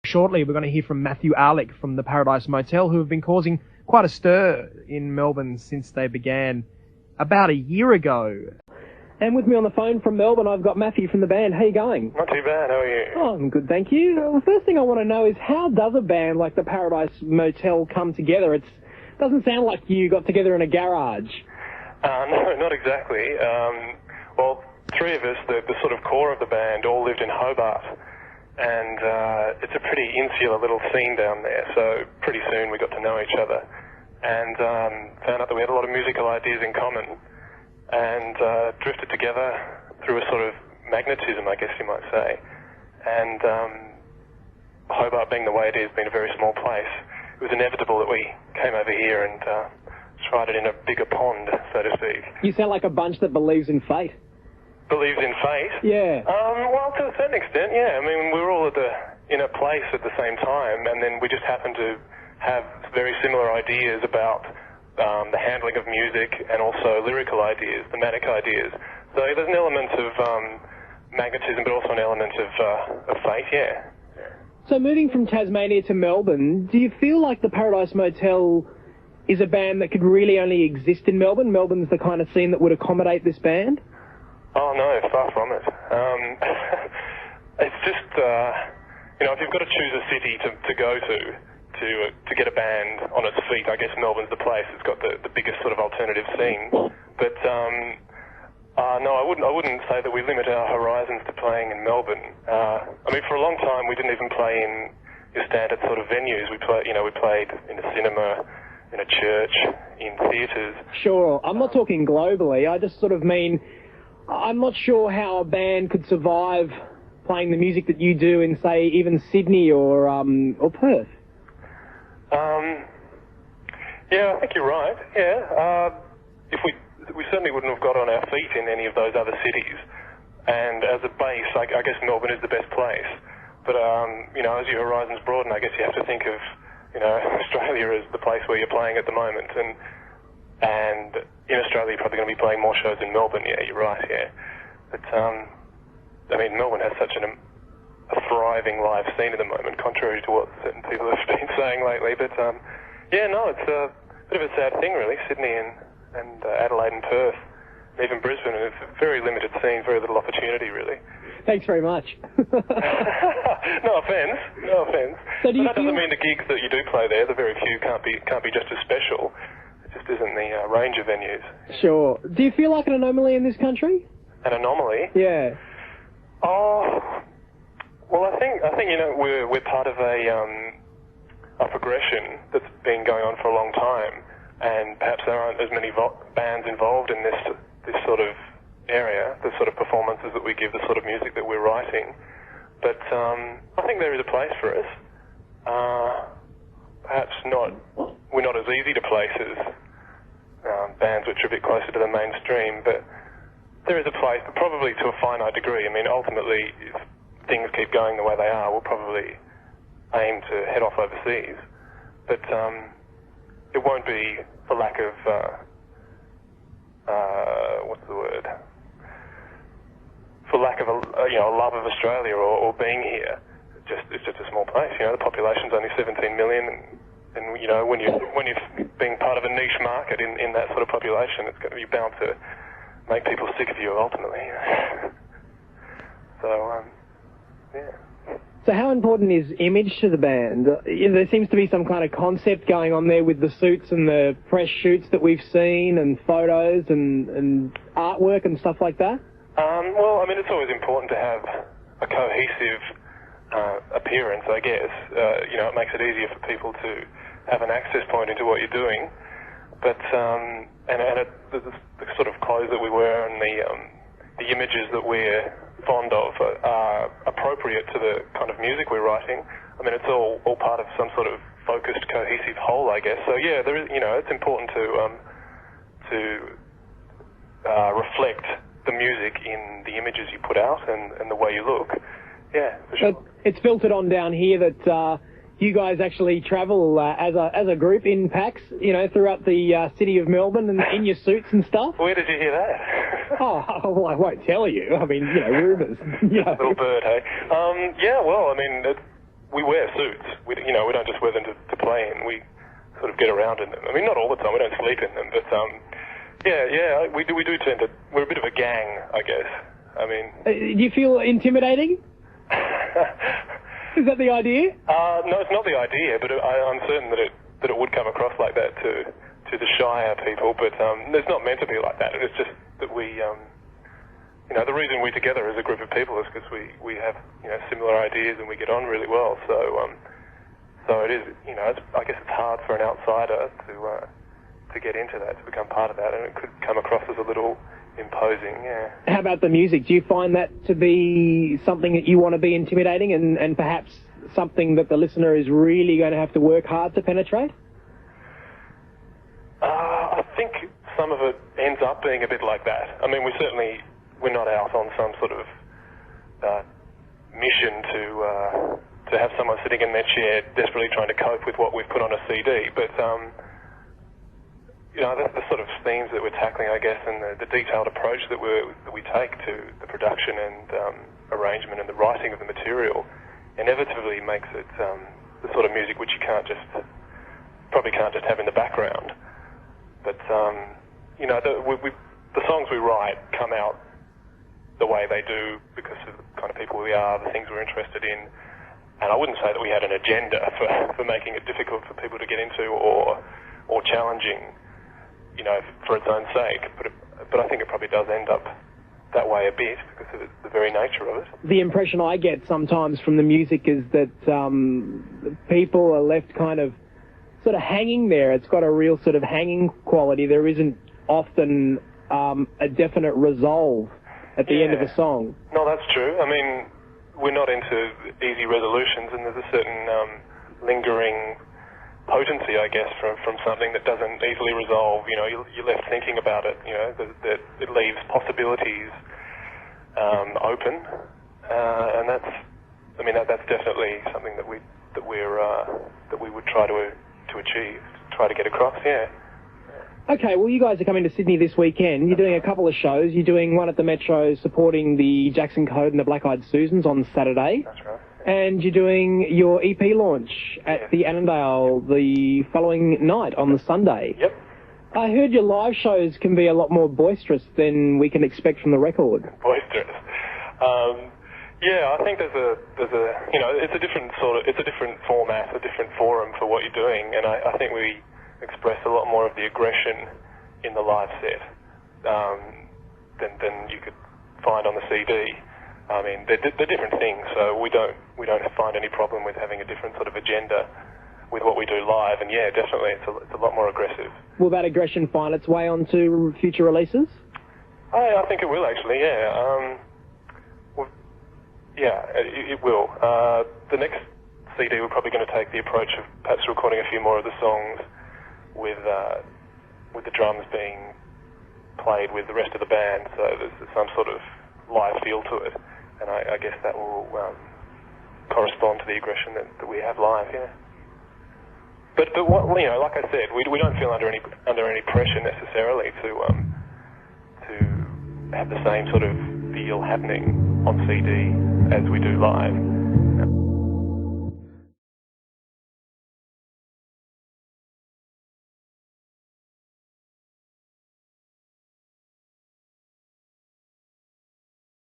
Shortly, we're going to hear from Matthew Alec from the Paradise Motel, who have been causing quite a stir in Melbourne since they began about a year ago. And with me on the phone from Melbourne, I've got Matthew from the band. How are you going? Not too bad, how are you? Oh, I'm good, thank you. The first thing I want to know is, how does a band like the Paradise Motel come together? It doesn't sound like you got together in a garage. No, not exactly. Well, three of us, the sort of core of the band, all lived in Hobart. And it's a pretty insular little scene down there, so pretty soon we got to know each other. And found out that we had a lot of musical ideas in common. And drifted together through a sort of magnetism, I guess you might say. And Hobart, being the way it is, being a very small place, it was inevitable that we came over here and tried it in a bigger pond, so to speak. You sound like a bunch that believes in fate. Believes in fate? Yeah. Well, to a certain extent, yeah. I mean, we were all in a place at the same time, and then we just happened to have very similar ideas about the handling of music and also lyrical ideas, thematic ideas. So there's an element of magnetism, but also an element of fate, yeah. So moving from Tasmania to Melbourne, do you feel like the Paradise Motel is a band that could really only exist in Melbourne? Melbourne's the kind of scene that would accommodate this band? Oh, no, far from it. It's just, if you've got to choose a city to go to get a band on its feet, I guess Melbourne's the place. It's got the biggest sort of alternative scene. But no, I wouldn't say that we limit our horizons to playing in Melbourne. I mean, for a long time we didn't even play in your standard sort of venues. We played in a cinema, in a church, in theatres. Sure, I'm not talking globally. I just sort of mean, I'm not sure how a band could survive playing the music that you do in, say, even Sydney or Perth. Yeah, I think you're right. Yeah, if we certainly wouldn't have got on our feet in any of those other cities. And as a base, I guess Melbourne is the best place. But as your horizons broaden, I guess you have to think of Australia as the place where you're playing at the moment. And in Australia, you're probably going to be playing more shows in Melbourne. Yeah, you're right. Yeah, but I mean, Melbourne has such a thriving live scene at the moment, contrary to what certain people have been saying lately. But it's a bit of a sad thing, really. Sydney and Adelaide and Perth, and even Brisbane, and it's a very limited scene, very little opportunity, really. Thanks very much. No offence. So that doesn't mean the gigs that you do play there, the very few, can't be just as special. It just isn't the range of venues. Sure. Do you feel like an anomaly in this country? An anomaly? Yeah. Oh, well, I think we're part of a progression that's been going on for a long time, and perhaps there aren't as many bands involved in this sort of area, the sort of performances that we give, the sort of music that we're writing. But I think there is a place for us. Perhaps not. We're not as easy to place as bands which are a bit closer to the mainstream, but there is a place, but probably to a finite degree. I mean, ultimately, if things keep going the way they are, we'll probably aim to head off overseas. But it won't be for lack of, for lack of a love of Australia or being here. It's just a small place. The population's only 17 million, and when you're being part of a niche market in that sort of population, you're bound to make people sick of you ultimately. So, yeah. So how important is image to the band? There seems to be some kind of concept going on there with the suits and the press shoots that we've seen, and photos and artwork and stuff like that. Well, I mean, it's always important to have a cohesive appearance, I guess. It makes it easier for people to have an access point into what you're doing. But the sort of clothes that we wear and the images that we're fond of are appropriate to the kind of music we're writing. I mean, it's all part of some sort of focused, cohesive whole, I guess. So yeah, there is. It's important to reflect the music in the images you put out and the way you look. Yeah, for sure. But it's filtered on down here that you guys actually travel as a group in packs, throughout the city of Melbourne and in your suits and stuff. Where did you hear that? Well, I won't tell you. I mean, rumours. Little bird, hey? Yeah, well, I mean, we wear suits. We don't just wear them to play in. We sort of get around in them. I mean, not all the time. We don't sleep in them, but we do tend to. We're a bit of a gang, I guess. I mean, do you feel intimidating? Is that the idea? No, it's not the idea, but I'm certain that it would come across like that to the shyer people. But it's not meant to be like that. It's just that we. The reason we're together as a group of people is because we have similar ideas and we get on really well. So it is, I guess it's hard for an outsider to get into that, to become part of that, and it could come across as a little imposing, yeah. How about the music? Do you find that to be something that you want to be intimidating and perhaps something that the listener is really going to have to work hard to penetrate? I think some of it ends up being a bit like that. I mean, we're not out on some sort of mission to have someone sitting in their chair desperately trying to cope with what we've put on a CD, but that's the sort of themes that we're tackling, I guess, and the detailed approach that we take to the production and arrangement and the writing of the material inevitably makes it the sort of music which you probably can't just have in the background. But the songs we write come out the way they do because of the kind of people we are, the things we're interested in. And I wouldn't say that we had an agenda for making it difficult for people to get into or challenging, for its own sake. But I think it probably does end up that way a bit because of the very nature of it. The impression I get sometimes from the music is that people are left kind of sort of hanging there. It's got a real sort of hanging quality. There isn't often a definite resolve at the end of a song. No, that's true. I mean, we're not into easy resolutions, and there's a certain lingering potency, I guess, from something that doesn't easily resolve. You're left thinking about it. That it leaves possibilities open, and that's definitely something that we would try to achieve, try to get across. Yeah. Okay, well, you guys are coming to Sydney this weekend. You're doing a couple of shows. You're doing one at the Metro supporting the Jackson Code and the Black Eyed Susans on Saturday. That's right. And you're doing your EP launch at the Annandale the following night on the Sunday. Yep. I heard your live shows can be a lot more boisterous than we can expect from the record. Boisterous. I think there's a it's a different format, a different forum for what you're doing, and I think we express a lot more of the aggression in the live set than you could find on the CD. I mean, they're different things, so we don't find any problem with having a different sort of agenda with what we do live. And yeah, definitely, it's a lot more aggressive. Will that aggression find its way onto future releases? I think it will actually. It will. The next CD we're probably going to take the approach of perhaps recording a few more of the songs with the drums being played with the rest of the band, so there's some sort of live feel to it, and I guess that will correspond to the aggression that we have live, yeah. But what, like I said, we don't feel under any pressure necessarily to have the same sort of feel happening on CD as we do live.